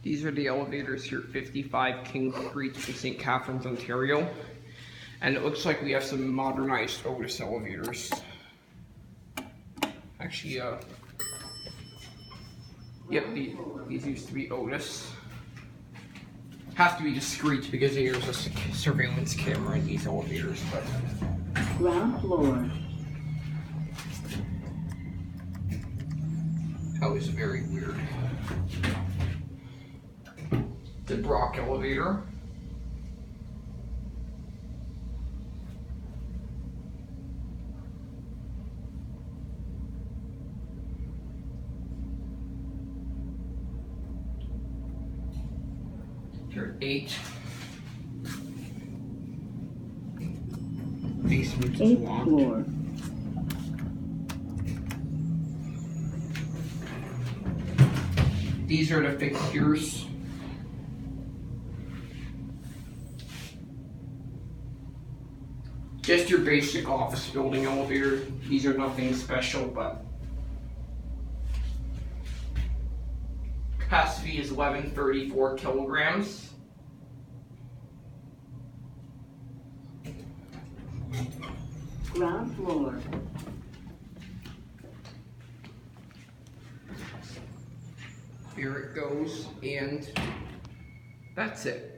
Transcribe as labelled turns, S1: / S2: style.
S1: These are the elevators here at 55 King Street in St. Catharines, Ontario. And it looks like we have some modernized Otis elevators. Actually, yep, these used to be Otis. Have to be discreet because there's a surveillance camera in these elevators, but...
S2: Ground floor.
S1: That was very weird. The Brock elevator. Here, 8. Basement is
S2: 8th
S1: locked.
S2: floor.
S1: These are the fixtures. Just your basic office building elevator. These are nothing special, but capacity is 1134 kilograms.
S2: Ground floor.
S1: Here it goes, and that's it.